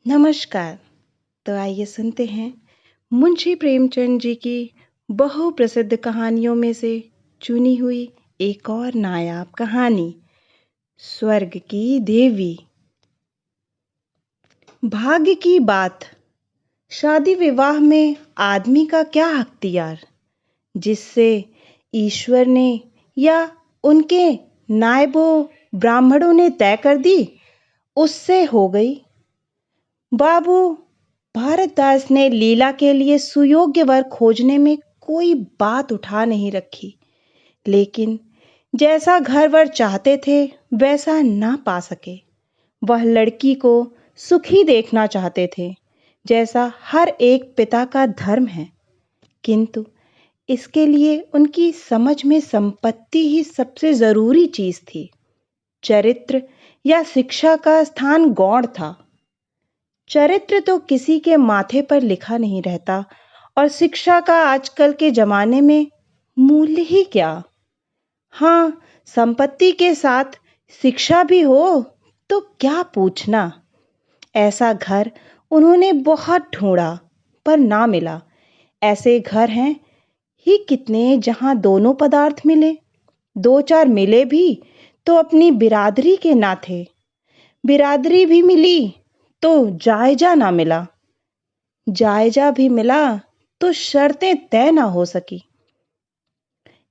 नमस्कार। तो आइए सुनते हैं मुंशी प्रेमचंद जी की बहुप्रसिद्ध कहानियों में से चुनी हुई एक और नायाब कहानी, स्वर्ग की देवी। भाग्य की बात। शादी विवाह में आदमी का क्या अख्तियार, जिससे ईश्वर ने या उनके नायबों ब्राह्मणों ने तय कर दी, उससे हो गई। बाबू भारतदास ने लीला के लिए सुयोग्य वर खोजने में कोई बात उठा नहीं रखी, लेकिन जैसा घर वर चाहते थे वैसा ना पा सके। वह लड़की को सुखी देखना चाहते थे, जैसा हर एक पिता का धर्म है, किंतु इसके लिए उनकी समझ में संपत्ति ही सबसे जरूरी चीज थी। चरित्र या शिक्षा का स्थान गौण था। चरित्र तो किसी के माथे पर लिखा नहीं रहता, और शिक्षा का आजकल के जमाने में मूल्य ही क्या। हाँ, संपत्ति के साथ शिक्षा भी हो तो क्या पूछना। ऐसा घर उन्होंने बहुत ढूंढा पर ना मिला। ऐसे घर हैं ही कितने जहां दोनों पदार्थ मिले। दो चार मिले भी तो अपनी बिरादरी के ना थे। बिरादरी भी मिली तो जायजा ना मिला। जायजा भी मिला तो शर्तें तय ना हो सकी।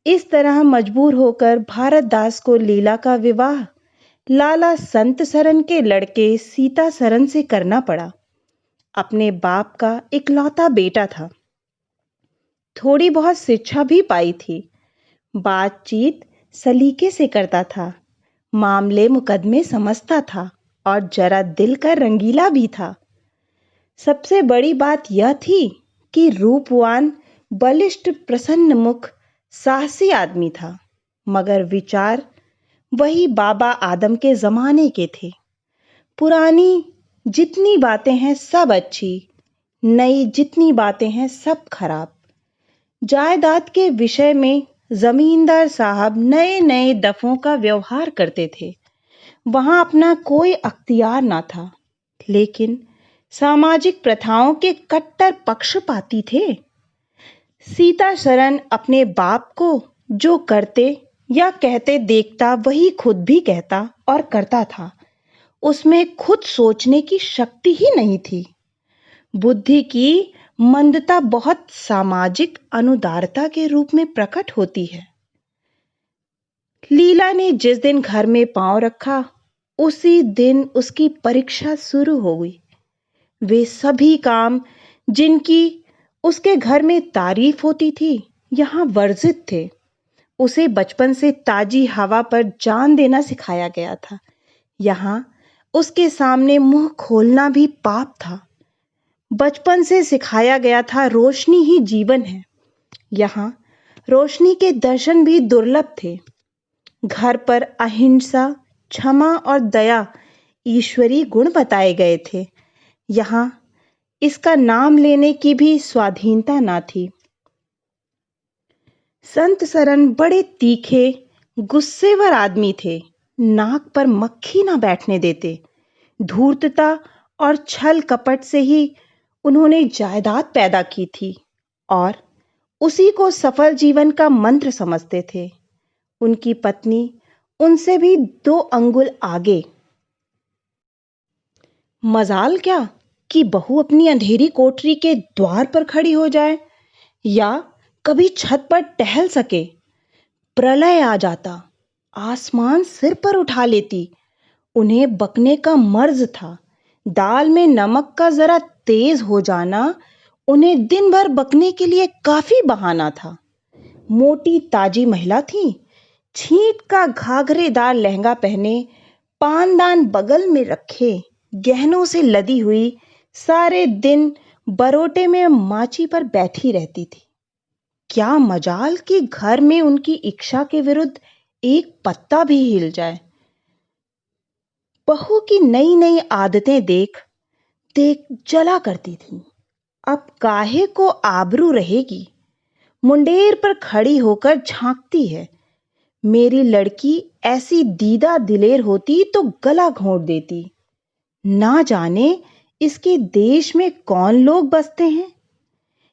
इस तरह मजबूर होकर भारतदास को लीला का विवाह लाला संत सरन के लड़के सीता सरन से करना पड़ा। अपने बाप का इकलौता बेटा था। थोड़ी बहुत शिक्षा भी पाई थी। बातचीत सलीके से करता था। मामले मुकदमे समझता था और जरा दिल का रंगीला भी था। सबसे बड़ी बात यह थी कि रूपवान, बलिष्ठ, प्रसन्न मुख, साहसी आदमी था, मगर विचार वही बाबा आदम के जमाने के थे। पुरानी जितनी बातें हैं सब अच्छी, नई जितनी बातें हैं सब खराब। जायदाद के विषय में जमींदार साहब नए नए दफों का व्यवहार करते थे। वहां अपना कोई अख्तियार ना था, लेकिन सामाजिक प्रथाओं के कट्टर पक्षपाती थे। सीता सरन अपने बाप को जो करते या कहते देखता वही खुद भी कहता और करता था। उसमें खुद सोचने की शक्ति ही नहीं थी। बुद्धि की मंदता बहुत सामाजिक अनुदारता के रूप में प्रकट होती है। लीला ने जिस दिन घर में पांव रखा, उसी दिन उसकी परीक्षा शुरू हो गई। वे सभी काम जिनकी उसके घर में तारीफ होती थी यहाँ वर्जित थे। उसे बचपन से ताजी हवा पर जान देना सिखाया गया था। यहाँ उसके सामने मुंह खोलना भी पाप था। बचपन से सिखाया गया था रोशनी ही जीवन है। यहाँ रोशनी के दर्शन भी दुर्लभ थे। घर पर अहिंसा, क्षमा और दया ईश्वरी गुण बताए गए थे। यहाँ इसका नाम लेने की भी स्वाधीनता ना थी। संत सरन बड़े तीखे, गुस्सेवर आदमी थे। नाक पर मक्खी ना बैठने देते। धूर्तता और छल कपट से ही उन्होंने जायदाद पैदा की थी और उसी को सफल जीवन का मंत्र समझते थे। उनकी पत्नी उनसे भी 2 अंगुल आगे। मजाल क्या कि बहू अपनी अंधेरी कोठरी के द्वार पर खड़ी हो जाए या कभी छत पर टहल सके। प्रलय आ जाता, आसमान सिर पर उठा लेती। उन्हें बकने का मर्ज था। दाल में नमक का जरा तेज हो जाना उन्हें दिन भर बकने के लिए काफी बहाना था। मोटी ताजी महिला थी। छींट का घाघरेदार लहंगा पहने, पानदान बगल में रखे, गहनों से लदी हुई, सारे दिन बरोटे में माची पर बैठी रहती थी। क्या मजाल कि घर में उनकी इच्छा के विरुद्ध एक पत्ता भी हिल जाए। बहू की नई नई आदतें देख देख जला करती थी। अब काहे को आबरू रहेगी। मुंडेर पर खड़ी होकर झांकती है। मेरी लड़की ऐसी दीदा दिलेर होती तो गला घोंट देती। ना जाने इसके देश में कौन लोग बसते हैं?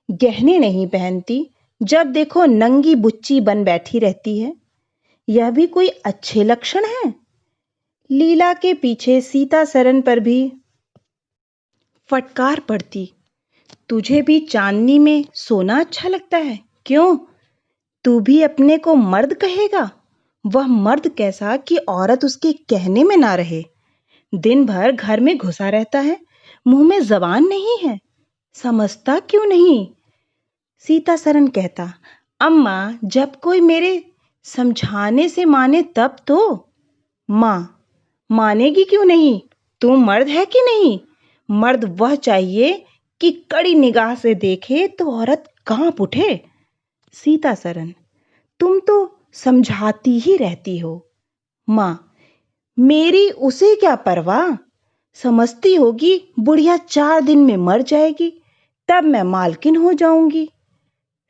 गहने नहीं पहनती, जब देखो नंगी बुच्ची बन बैठी रहती है। यह भी कोई अच्छे लक्षण है? लीला के पीछे सीता सरन पर भी फटकार पड़ती। तुझे भी चांदनी में सोना अच्छा लगता है? क्यों? तू भी अपने को मर्द कहेगा? वह मर्द कैसा कि औरत उसके कहने में ना रहे। दिन भर घर में घुसा रहता है, मुंह में जबान नहीं है। समझता क्यों नहीं? सीता सरन कहता, अम्मा जब कोई मेरे समझाने से माने तब तो। माँ, मानेगी क्यों नहीं? तू मर्द है कि नहीं? मर्द वह चाहिए कि कड़ी निगाह से देखे तो औरत कांप उठे। सीता सरन, तुम तो समझाती ही रहती हो। माँ, मेरी उसे क्या परवाह? समझती होगी बुढ़िया 4 दिन में मर जाएगी, तब मैं मालकिन हो जाऊंगी।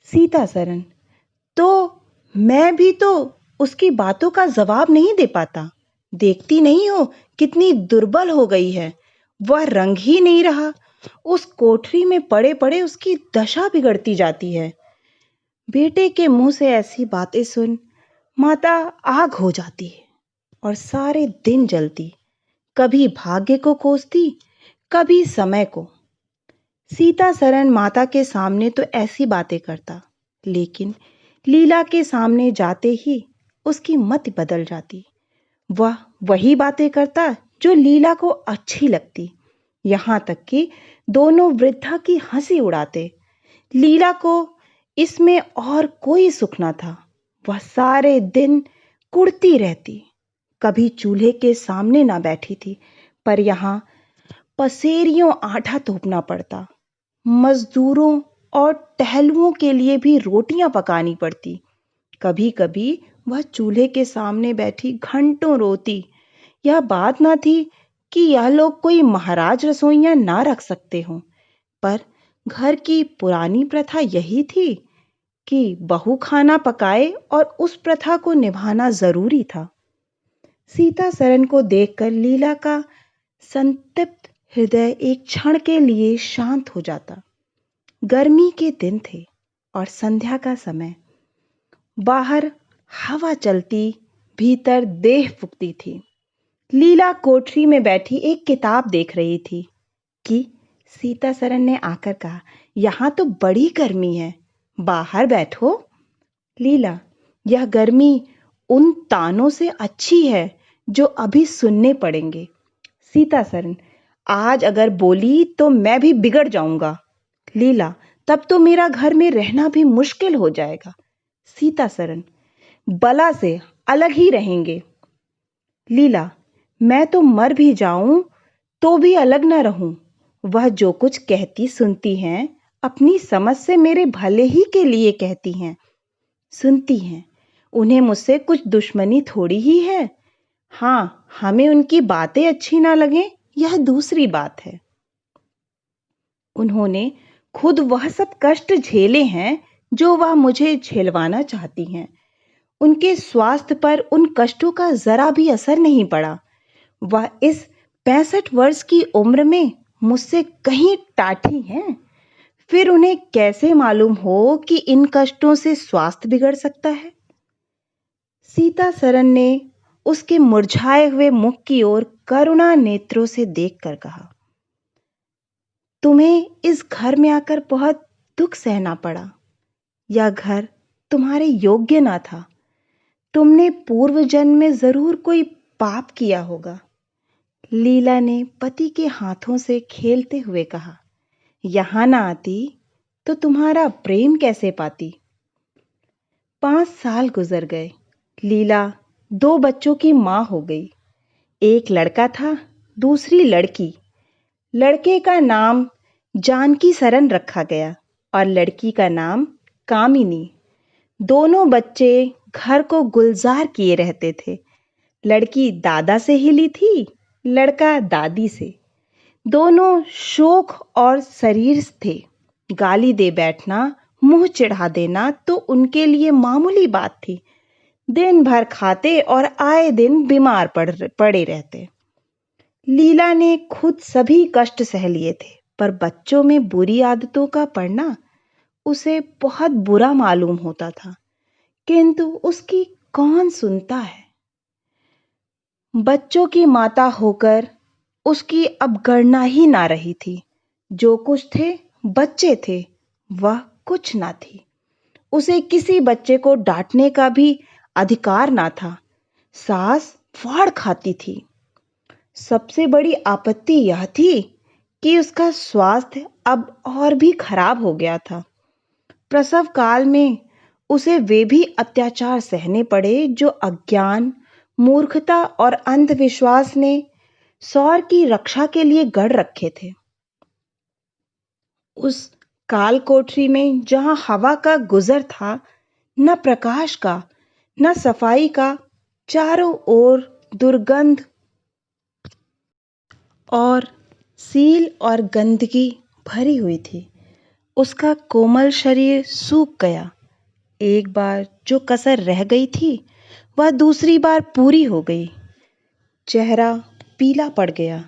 सीता सरन, तो मैं भी तो उसकी बातों का जवाब नहीं दे पाता। देखती नहीं हो कितनी दुर्बल हो गई है। वह रंग ही नहीं रहा। उस कोठरी में पड़े पड़े उसकी दशा बिगड़ती जाती है। बेटे के मुंह से ऐसी बातें सुन माता आग हो जाती है और सारे दिन जलती। कभी भाग्य को कोसती, कभी समय को। सीता सरन माता के सामने तो ऐसी बातें करता, लेकिन लीला के सामने जाते ही उसकी मत बदल जाती। वह वही बातें करता जो लीला को अच्छी लगती। यहाँ तक कि दोनों वृद्धा की हंसी उड़ाते। लीला को इसमें और कोई सुख न था। वह सारे दिन कुढ़ती रहती। कभी चूल्हे के सामने ना बैठी थी, पर यहाँ पसेरियों आटा थोपना पड़ता। मजदूरों और टहलुओं के लिए भी रोटियां पकानी पड़ती। कभी कभी वह चूल्हे के सामने बैठी घंटों रोती। यह बात ना थी कि यह लोग कोई महाराज रसोइयां ना रख सकते हों, पर घर की पुरानी प्रथा यही थी कि बहू खाना पकाए और उस प्रथा को निभाना जरूरी था। सीता सरन को देखकर लीला का संतप्त हृदय एक क्षण के लिए शांत हो जाता। गर्मी के दिन थे और संध्या का समय। बाहर हवा चलती, भीतर देह फूकती थी। लीला कोठरी में बैठी एक किताब देख रही थी कि सीता सरन ने आकर कहा, यहाँ तो बड़ी गर्मी है, बाहर बैठो। लीला, यह गर्मी उन तानों से अच्छी है जो अभी सुनने पड़ेंगे। सीता सरन, आज अगर बोली तो मैं भी बिगड़ जाऊंगा। लीला, तब तो मेरा घर में रहना भी मुश्किल हो जाएगा। सीता सरन, बला से अलग ही रहेंगे। लीला, मैं तो मर भी जाऊं तो भी अलग न रहूं। वह जो कुछ कहती सुनती हैं, अपनी समझ से मेरे भले ही के लिए कहती हैं, सुनती हैं। उन्हें मुझसे कुछ दुश्मनी थोड़ी ही है। हाँ, हमें उनकी बातें अच्छी ना लगें, यह दूसरी बात है। उन्होंने खुद वह सब कष्ट झेले हैं जो वह मुझे झेलवाना चाहती हैं। उनके स्वास्थ्य पर उन कष्टों का जरा भी असर नहीं पड़ा। वह इस 65 वर्ष की उम्र में मुझसे कहीं टाठी हैं। फिर उन्हें कैसे मालूम हो कि इन कष्टों से स्वास्थ्य बिगड़ सकता है? सीता सरन ने उसके मुरझाए हुए मुख की ओर करुणा नेत्रों से देखकर कहा, तुम्हें इस घर में आकर बहुत दुख सहना पड़ा। यह घर तुम्हारे योग्य ना था। तुमने पूर्व जन्म में जरूर कोई पाप किया होगा। लीला ने पति के हाथों से खेलते हुए कहा, यहां ना आती तो तुम्हारा प्रेम कैसे पाती। 5 साल गुजर गए। लीला 2 बच्चों की मां हो गई। एक लड़का था, दूसरी लड़की। लड़के का नाम जानकी सरन रखा गया और लड़की का नाम कामिनी। दोनों बच्चे घर को गुलजार किए रहते थे। लड़की दादा से हिली थी, लड़का दादी से। दोनों शोख और शरीर थे। गाली दे बैठना, मुंह चिढ़ा देना तो उनके लिए मामूली बात थी। दिन भर खाते और आए दिन बीमार पड़े रहते। लीला ने खुद सभी कष्ट सह लिए थे, पर बच्चों में बुरी आदतों का पड़ना उसे बहुत बुरा मालूम होता था, किंतु उसकी कौन सुनता है। बच्चों की माता होकर उसकी अब गणना ही ना रही थी। जो कुछ थे बच्चे थे, वह कुछ ना थी। उसे किसी बच्चे को डांटने का भी अधिकार ना था। सास फाड़ खाती थी। सबसे बड़ी आपत्ति यह थी कि उसका स्वास्थ्य अब और भी खराब हो गया था। प्रसव काल में उसे वे भी अत्याचार सहने पड़े जो अज्ञान, मूर्खता और अंधविश्वास ने सौर की रक्षा के लिए गढ़ रखे थे। उस काल कोठरी में जहां हवा का गुजर था, न प्रकाश का, न सफाई का, चारों ओर दुर्गंध और सील और गंदगी भरी हुई थी। उसका कोमल शरीर सूख गया। एक बार जो कसर रह गई थी, वह दूसरी बार पूरी हो गई। चेहरा पीला पड़ गया,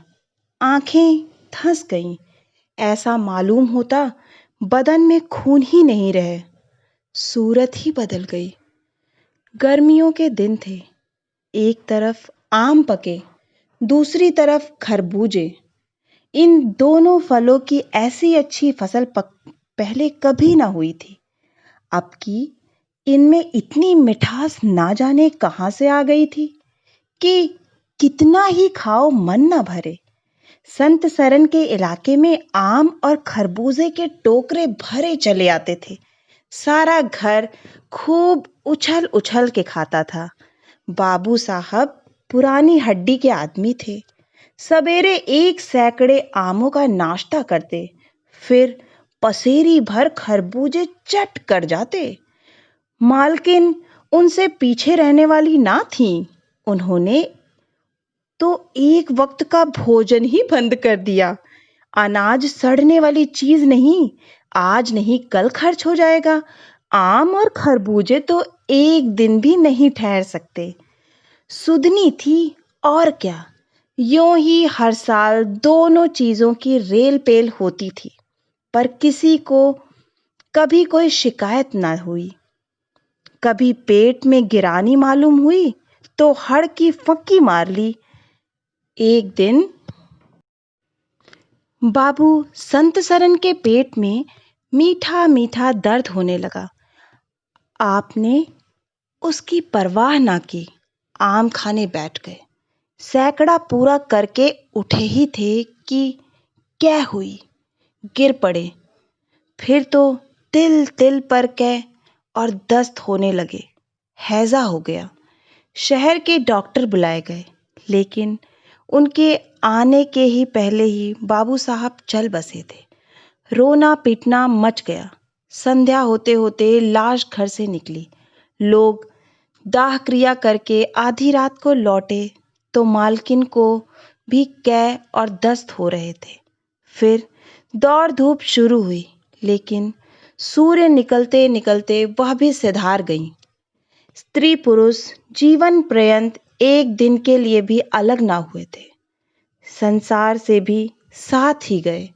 आंखें धंस गईं। ऐसा मालूम होता बदन में खून ही नहीं रहे, सूरत ही बदल गई। गर्मियों के दिन थे। एक तरफ आम पके, दूसरी तरफ खरबूजे। इन दोनों फलों की ऐसी अच्छी फसल पहले कभी ना हुई थी। अब की इनमें इतनी मिठास ना जाने कहां से आ गई थी कि कितना ही खाओ मन न भरे। संत सरन के इलाके में आम और खरबूजे के टोकरे भरे चले आते थे। सारा घर खूब उछल उछल के खाता था। बाबू साहब पुरानी हड्डी के आदमी थे। सवेरे 1 सैकड़े आमों का नाश्ता करते, फिर पसेरी भर खरबूजे चट कर जाते। मालकिन उनसे पीछे रहने वाली ना थीं। उन्होंने तो एक वक्त का भोजन ही बंद कर दिया। अनाज सड़ने वाली चीज नहीं, आज नहीं कल खर्च हो जाएगा। आम और खरबूजे तो एक दिन भी नहीं ठहर सकते। सुधनी थी और क्या। यूं ही हर साल दोनों चीजों की रेल पेल होती थी, पर किसी को कभी कोई शिकायत ना हुई। कभी पेट में गिरानी मालूम हुई तो हड़ की फक्की मार ली। एक दिन बाबू संत सरन के पेट में मीठा मीठा दर्द होने लगा। आपने उसकी परवाह ना की, आम खाने बैठ गए। सैकड़ा पूरा करके उठे ही थे कि क्या हुई, गिर पड़े। फिर तो तिल तिल पर कै और दस्त होने लगे। हैजा हो गया। शहर के डॉक्टर बुलाए गए, लेकिन उनके आने के ही पहले ही बाबू साहब चल बसे थे। रोना पीटना मच गया। संध्या होते होते लाश घर से निकली। लोग दाह क्रिया करके आधी रात को लौटे तो मालकिन को भी कै और दस्त हो रहे थे। फिर दौड़ धूप शुरू हुई, लेकिन सूर्य निकलते निकलते वह भी सिधार गई। स्त्री पुरुष जीवन पर्यंत एक दिन के लिए भी अलग ना हुए थे। संसार से भी साथ ही गए।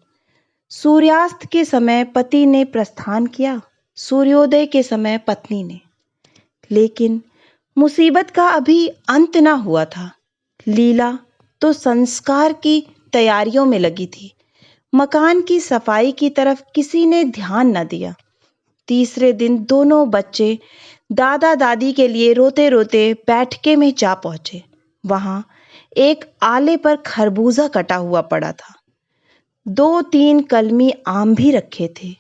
सूर्यास्त के समय पति ने प्रस्थान किया, सूर्योदय के समय पत्नी ने। लेकिन मुसीबत का अभी अंत ना हुआ था। लीला तो संस्कार की तैयारियों में लगी थी। मकान की सफाई की तरफ किसी ने ध्यान न दिया। तीसरे दिन दोनों बच्चे दादा दादी के लिए रोते रोते बैठके में जा पहुंचे। वहां एक आले पर खरबूजा कटा हुआ पड़ा था। 2-3 कलमी आम भी रखे थे।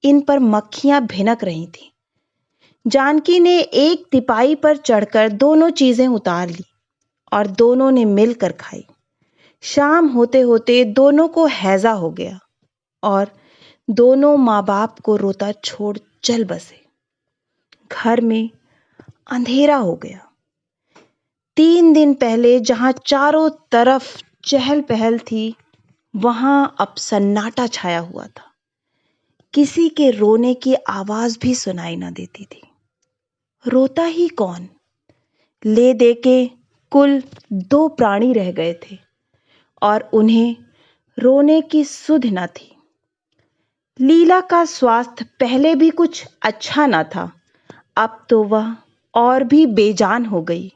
इन पर मक्खियां भिनक रही थीं। जानकी ने एक तिपाई पर चढ़कर दोनों चीजें उतार ली और दोनों ने मिलकर खाई। शाम होते होते दोनों को हैजा हो गया और दोनों माँ बाप को रोता छोड़ चल बसे। घर में अंधेरा हो गया। 3 दिन पहले जहां चारों तरफ चहल पहल थी, वहां अब सन्नाटा छाया हुआ था। किसी के रोने की आवाज भी सुनाई न देती थी। रोता ही कौन? ले दे के कुल 2 प्राणी रह गए थे और उन्हें रोने की सुध न थी। लीला का स्वास्थ्य पहले भी कुछ अच्छा न था, अब तो वह और भी बेजान हो गई।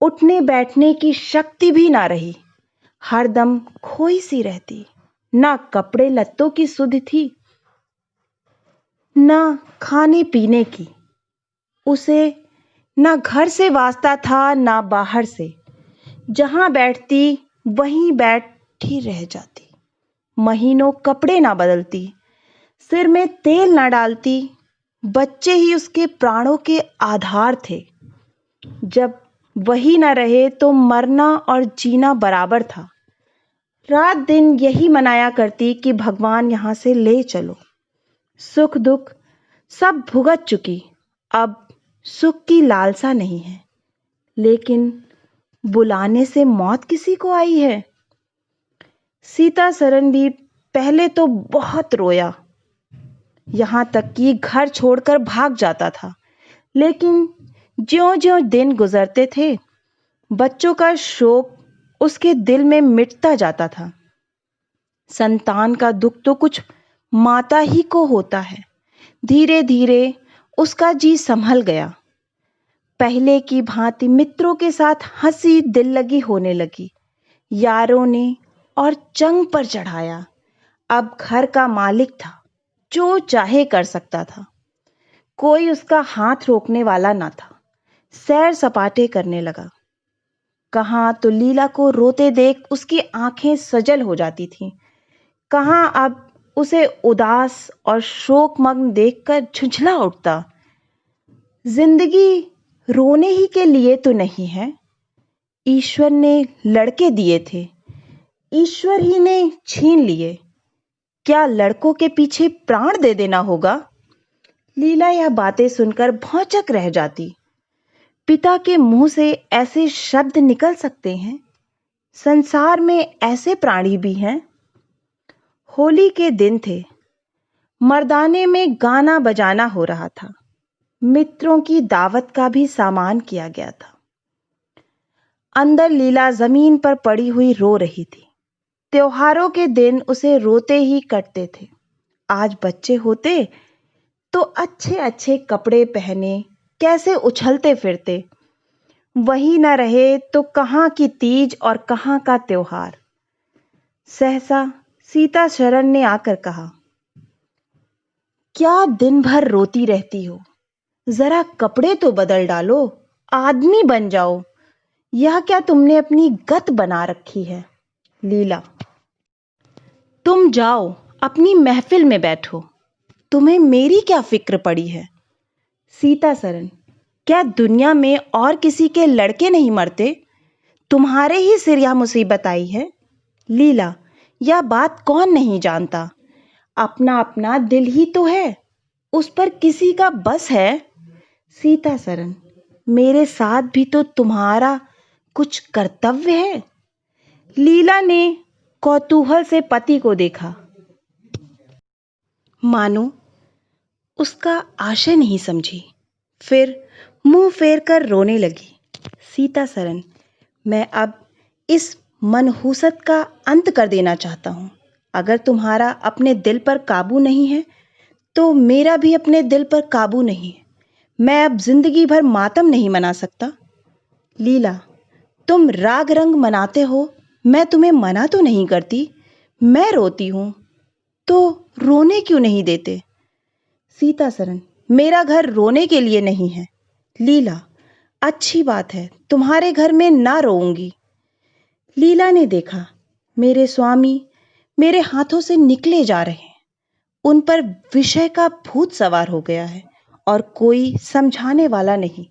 उठने बैठने की शक्ति भी ना रही, हरदम खोई सी रहती। ना कपड़े लत्तों की सुध थी, ना खाने पीने की। उसे ना घर से वास्ता था, ना बाहर से। जहां बैठती वहीं बैठी रह जाती। महीनों कपड़े ना बदलती, सिर में तेल ना डालती। बच्चे ही उसके प्राणों के आधार थे। जब वही न रहे तो मरना और जीना बराबर था। रात दिन यही मनाया करती कि भगवान यहाँ से ले चलो। सुख दुख सब भुगत चुकी, अब सुख की लालसा नहीं है। लेकिन बुलाने से मौत किसी को आई है। सीतासरन भी पहले तो बहुत रोया, यहाँ तक कि घर छोड़कर भाग जाता था। लेकिन ज्यों-ज्यों दिन गुजरते थे, बच्चों का शोक उसके दिल में मिटता जाता था। संतान का दुख तो कुछ माता ही को होता है। धीरे धीरे उसका जी संभल गया। पहले की भांति मित्रों के साथ हंसी दिल लगी होने लगी। यारों ने और चंग पर चढ़ाया। अब घर का मालिक था, जो चाहे कर सकता था। कोई उसका हाथ रोकने वाला ना था। सैर सपाटे करने लगा। कहाँ तो लीला को रोते देख उसकी आंखें सजल हो जाती थीं, कहाँ अब उसे उदास और शोकमग्न देखकर झुंझला उठता। जिंदगी रोने ही के लिए तो नहीं है। ईश्वर ने लड़के दिए थे, ईश्वर ही ने छीन लिए। क्या लड़कों के पीछे प्राण दे देना होगा? लीला यह बातें सुनकर भौंचक रह जाती। पिता के मुंह से ऐसे शब्द निकल सकते हैं? संसार में ऐसे प्राणी भी हैं? होली के दिन थे। मर्दाने में गाना बजाना हो रहा था। मित्रों की दावत का भी सामान किया गया था। अंदर लीला जमीन पर पड़ी हुई रो रही थी। त्योहारों के दिन उसे रोते ही कटते थे। आज बच्चे होते तो अच्छे अच्छे कपड़े पहने कैसे उछलते फिरते। वही न रहे तो कहाँ की तीज और कहाँ का त्योहार। सहसा सीताशरण ने आकर कहा, क्या दिन भर रोती रहती हो? जरा कपड़े तो बदल डालो, आदमी बन जाओ। यह क्या तुमने अपनी गत बना रखी है? लीला, तुम जाओ अपनी महफिल में बैठो। तुम्हें मेरी क्या फिक्र पड़ी है? सीतासरन, क्या दुनिया में और किसी के लड़के नहीं मरते? तुम्हारे ही सिर यह मुसीबत आई है। लीला, यह बात कौन नहीं जानता। अपना अपना दिल ही तो है, उस पर किसी का बस है। सीतासरन, मेरे साथ भी तो तुम्हारा कुछ कर्तव्य है। लीला ने कौतूहल से पति को देखा, मानो उसका आशय नहीं समझी। फिर मुंह फेर कर रोने लगी। सीतासरन, मैं अब इस मनहूसत का अंत कर देना चाहता हूँ। अगर तुम्हारा अपने दिल पर काबू नहीं है तो मेरा भी अपने दिल पर काबू नहीं है। मैं अब जिंदगी भर मातम नहीं मना सकता। लीला, तुम राग रंग मनाते हो, मैं तुम्हें मना तो नहीं करती। मैं रोती हूँ तो रोने क्यों नहीं देते? सीतासरन, मेरा घर रोने के लिए नहीं है। लीला, अच्छी बात है, तुम्हारे घर में ना रोऊंगी। लीला ने देखा, मेरे स्वामी मेरे हाथों से निकले जा रहे हैं। उन पर विषय का भूत सवार हो गया है और कोई समझाने वाला नहीं।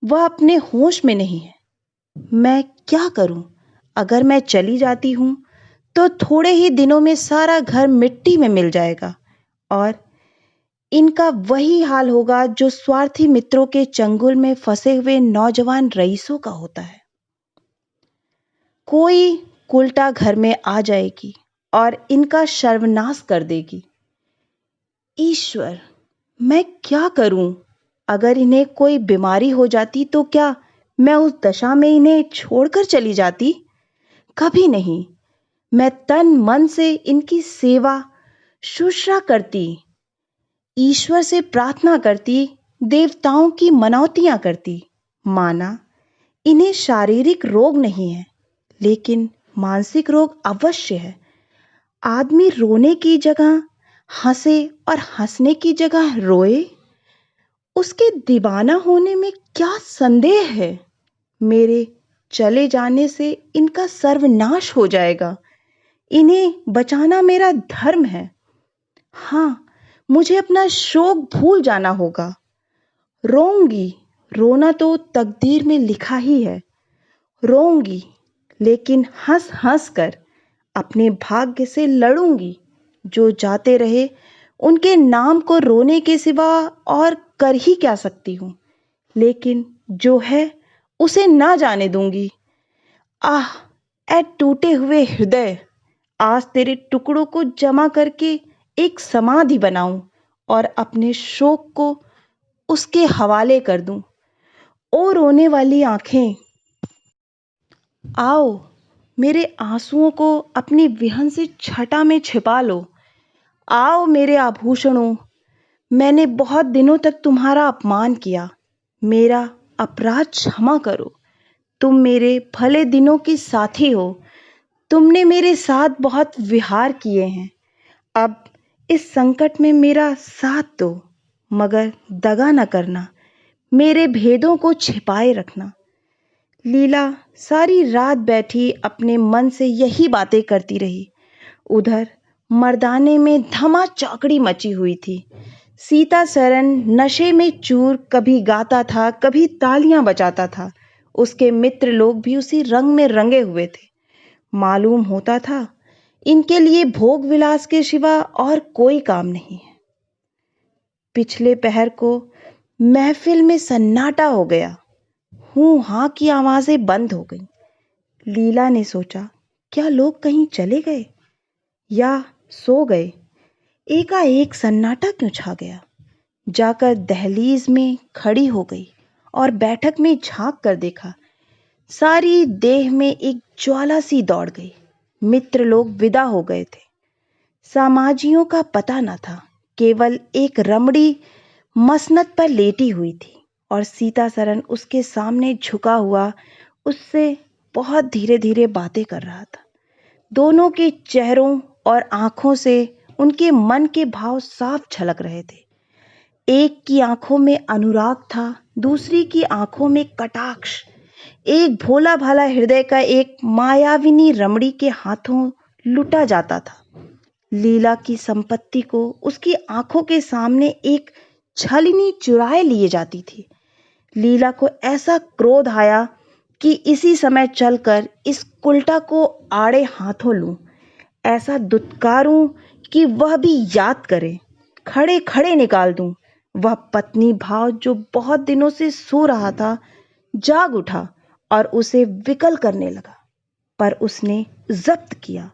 वह अपने होश में नहीं है। मैं क्या करूं? अगर मैं चली जाती हूं तो थोड़े ही दिनों में सारा घर मिट्टी में मिल जाएगा और इनका वही हाल होगा जो स्वार्थी मित्रों के चंगुल में फंसे हुए नौजवान रईसों का होता है। कोई उल्टा घर में आ जाएगी और इनका सर्वनाश कर देगी। ईश्वर, मैं क्या करूं? अगर इन्हें कोई बीमारी हो जाती तो क्या मैं उस दशा में इन्हें छोड़कर चली जाती? कभी नहीं। मैं तन मन से इनकी सेवा शुश्रा करती, ईश्वर से प्रार्थना करती, देवताओं की मनौतियां करती। माना इन्हें शारीरिक रोग नहीं है, लेकिन मानसिक रोग अवश्य है। आदमी रोने की जगह हंसे और हंसने की जगह रोए, उसके दीवाना होने में क्या संदेह है। मेरे चले जाने से इनका सर्वनाश हो जाएगा, इन्हें बचाना मेरा धर्म है। हाँ, मुझे अपना शोक भूल जाना होगा। रोऊंगी, रोना तो तकदीर में लिखा ही है। रोऊंगी, लेकिन हंस हंस कर अपने भाग्य से लड़ूंगी। जो जाते रहे उनके नाम को रोने के सिवा और कर ही क्या सकती हूँ, लेकिन जो है उसे ना जाने दूंगी। आह, ऐ टूटे हुए हृदय, आज तेरे टुकड़ों को जमा करके एक समाधि बनाऊं और अपने शोक को उसके हवाले कर दूं। ओ रोने वाली आंखें, आओ, मेरे आंसुओं को अपनी विहन से छटा में छिपा लो। आओ मेरे आभूषणों, मैंने बहुत दिनों तक तुम्हारा अपमान किया, मेरा अपराध क्षमा करो। तुम मेरे भले दिनों के साथी हो, तुमने मेरे साथ बहुत विहार किए हैं। अब इस संकट में मेरा साथ दो, मगर दगा न करना, मेरे भेदों को छिपाए रखना। लीला सारी रात बैठी अपने मन से यही बातें करती रही। उधर मर्दाने में धमा चौकड़ी मची हुई थी। सीता सरन नशे में चूर कभी गाता था, कभी तालियां बजाता था। उसके मित्र लोग भी उसी रंग में रंगे हुए थे। मालूम होता था इनके लिए भोग विलास के सिवा और कोई काम नहीं है। पिछले पहर को महफिल में सन्नाटा हो गया। हूँ हाँ की आवाजें बंद हो गईं। लीला ने सोचा, क्या लोग कहीं चले गए या सो गए। एकाएक सन्नाटा क्यों छा गया। जाकर दहलीज में खड़ी हो गई और बैठक में झांक कर देखा। सारी देह में एक ज्वाला सी दौड़ गई। मित्र लोग विदा हो गए थे। सामाजियों का पता न था। केवल एक रमणी मसनद पर लेटी हुई थी और सीता सरन उसके सामने झुका हुआ उससे बहुत धीरे धीरे बातें कर रहा था। दोनों के चेहरों और आंखों से उनके मन के भाव साफ झलक रहे थे। एक की आंखों में अनुराग था, दूसरी की आंखों में कटाक्ष। एक भोला भाला हृदय का एक मायाविनी रमणी के हाथों लुटा जाता था। लीला की संपत्ति को उसकी आंखों के सामने एक छलनी चुराए लिए जाती थी। लीला को ऐसा क्रोध आया कि इसी समय चलकर इस कुल्टा को आड़े हाथों लूं, ऐसा दुत्कारूं कि वह भी याद करे, खड़े खड़े निकाल दूं। वह पत्नी भाव जो बहुत दिनों से सो रहा था जाग उठा और उसे विकल करने लगा, पर उसने जब्त किया।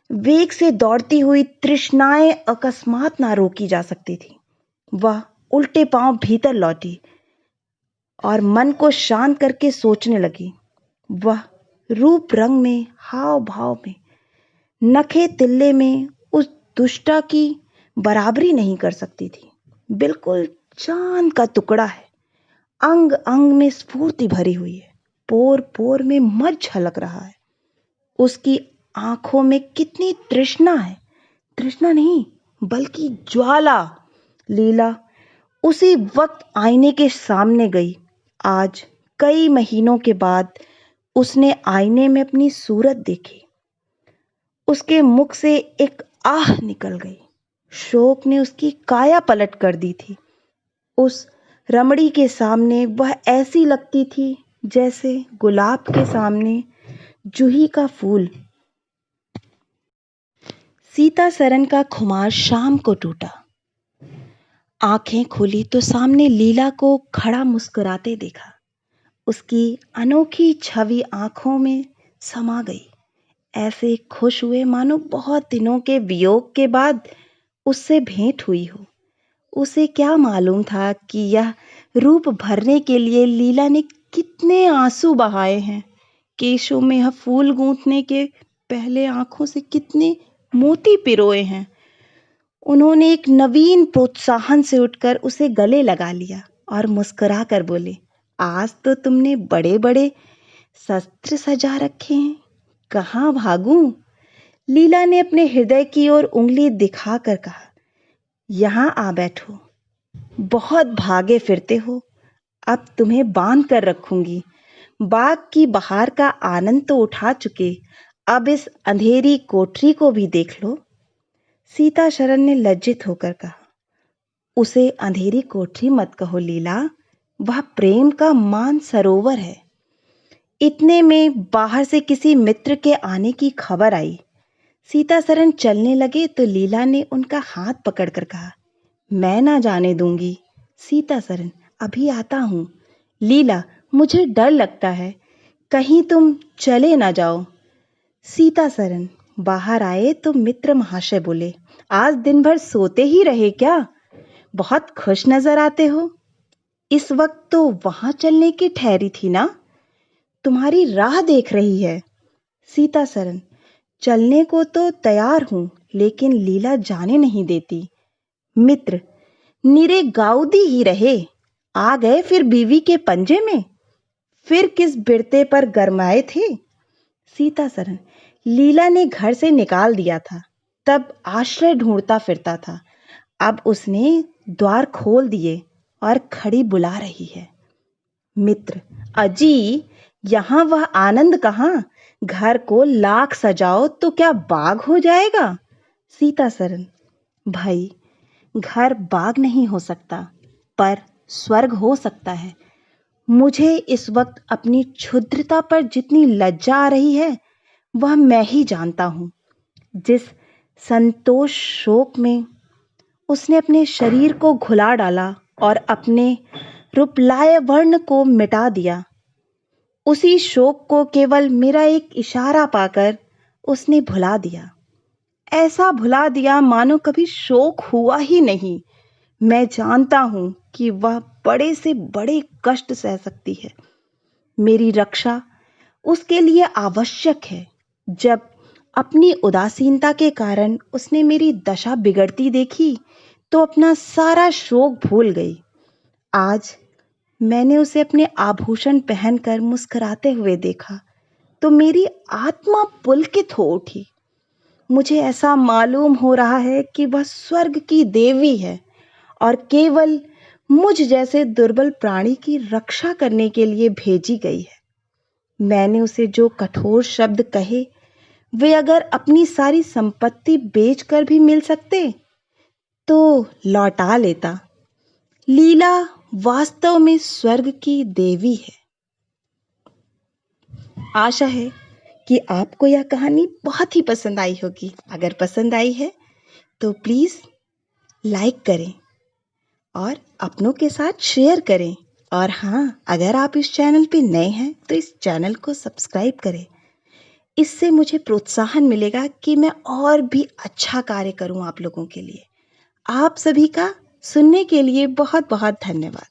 वेग से दौड़ती हुई तृष्णाएं अकस्मात ना रोकी जा सकती थी। वह उल्टे पांव भीतर लौटी और मन को शांत करके सोचने लगी। वह रूप रंग में, हाव भाव में, नखे तिल्ले में उस दुष्टा की बराबरी नहीं कर सकती थी। बिल्कुल चांद का टुकड़ा है। अंग अंग में स्फूर्ति भरी हुई है। पोर पोर में मत झलक रहा है। उसकी आंखों में कितनी तृष्णा है। तृष्णा नहीं बल्कि ज्वाला। लीला उसी वक्त आईने के सामने गई। आज कई महीनों के बाद उसने आईने में अपनी सूरत देखी। उसके मुख से एक आह निकल गई। शोक ने उसकी काया पलट कर दी थी। उस रमणी के सामने वह ऐसी लगती थी जैसे गुलाब के सामने जूही का फूल। सीता सरन का खुमार शाम को टूटा। आंखें खुली तो सामने लीला को खड़ा मुस्कुराते देखा। उसकी अनोखी छवि आंखों में समा गई। ऐसे खुश हुए मानो बहुत दिनों के वियोग के बाद उससे भेंट हुई हो। उसे क्या मालूम था कि यह रूप भरने के लिए लीला ने कितने आंसू बहाए हैं। केशों में यह फूल गूंथने के पहले आंखों से कितने मोती पिरोए हैं। उन्होंने एक नवीन प्रोत्साहन से उठकर उसे गले लगा लिया और मुस्कुरा कर बोले, आज तो तुमने बड़े बड़े शस्त्र सजा रखे हैं, कहाँ भागूं? लीला ने अपने हृदय की ओर उंगली दिखाकर कहा, यहाँ आ बैठो। बहुत भागे फिरते हो, अब तुम्हें बांध कर रखूंगी। बाग की बहार का आनंद तो उठा चुके, अब इस अंधेरी कोठरी को भी देख लो। सीता शरण ने लज्जित होकर कहा, उसे अंधेरी कोठरी मत कहो लीला, वह प्रेम का मान सरोवर है। इतने में बाहर से किसी मित्र के आने की खबर आई। सीता शरण चलने लगे तो लीला ने उनका हाथ पकड़कर कहा, मैं ना जाने दूंगी। सीता शरण, अभी आता हूं। लीला, मुझे डर लगता है, कहीं तुम चले ना जाओ। सीता शरण बाहर आए तो मित्र महाशय बोले, आज दिन भर सोते ही रहे क्या? बहुत खुश नजर आते हो। इस वक्त तो वहां चलने की ठहरी थी ना, तुम्हारी राह देख रही है। सीता शरण, चलने को तो तैयार हूं, लेकिन लीला जाने नहीं देती। मित्र, निरे गाउदी ही रहे, आ गए फिर बीवी के पंजे में। फिर किस बिरते पर गरमाए थे? सीता शरण, लीला ने घर से निकाल दिया था, तब आश्रय ढूंढता फिरता था। अब उसने द्वार खोल दिए और खड़ी बुला रही है। मित्र, अजी, यहाँ वह आनंद कहाँ? घर को लाख सजाओ तो क्या बाग हो जाएगा? सीता शरण, भाई, घर बाग नहीं हो सकता, पर स्वर्ग हो सकता है। मुझे इस वक्त अपनी क्षुद्रता पर जितनी लज्जा आ रही है, वह मैं ही जानता हूं। जिस संतोष शोक में उसने अपने शरीर को घुला डाला और अपने रूपलाय वर्ण को मिटा दिया, उसी शोक को केवल मेरा एक इशारा पाकर उसने भुला दिया। ऐसा भुला दिया मानो कभी शोक हुआ ही नहीं। मैं जानता हूं कि वह बड़े से बड़े कष्ट सह सकती है। मेरी रक्षा उसके लिए आवश्यक है। जब अपनी उदासीनता के कारण उसने मेरी दशा बिगड़ती देखी, तो अपना सारा शोक भूल गई। आज मैंने उसे अपने आभूषण पहनकर मुस्कुराते हुए देखा, तो मेरी आत्मा पुलकित हो उठी। मुझे ऐसा मालूम हो रहा है कि वह स्वर्ग की देवी है और केवल मुझ जैसे दुर्बल प्राणी की रक्षा करने के लिए भेजी गई है। मैंने उसे जो कठोर शब्द कहे, वे अगर अपनी सारी संपत्ति बेचकर भी मिल सकते, तो लौटा लेता। लीला वास्तव में स्वर्ग की देवी है। आशा है कि आपको यह कहानी बहुत ही पसंद आई होगी। अगर पसंद आई है तो प्लीज़ लाइक करें और अपनों के साथ शेयर करें। और हाँ, अगर आप इस चैनल पे नए हैं तो इस चैनल को सब्सक्राइब करें। इससे मुझे प्रोत्साहन मिलेगा कि मैं और भी अच्छा कार्य करूं आप लोगों के लिए। आप सभी का सुनने के लिए बहुत बहुत धन्यवाद।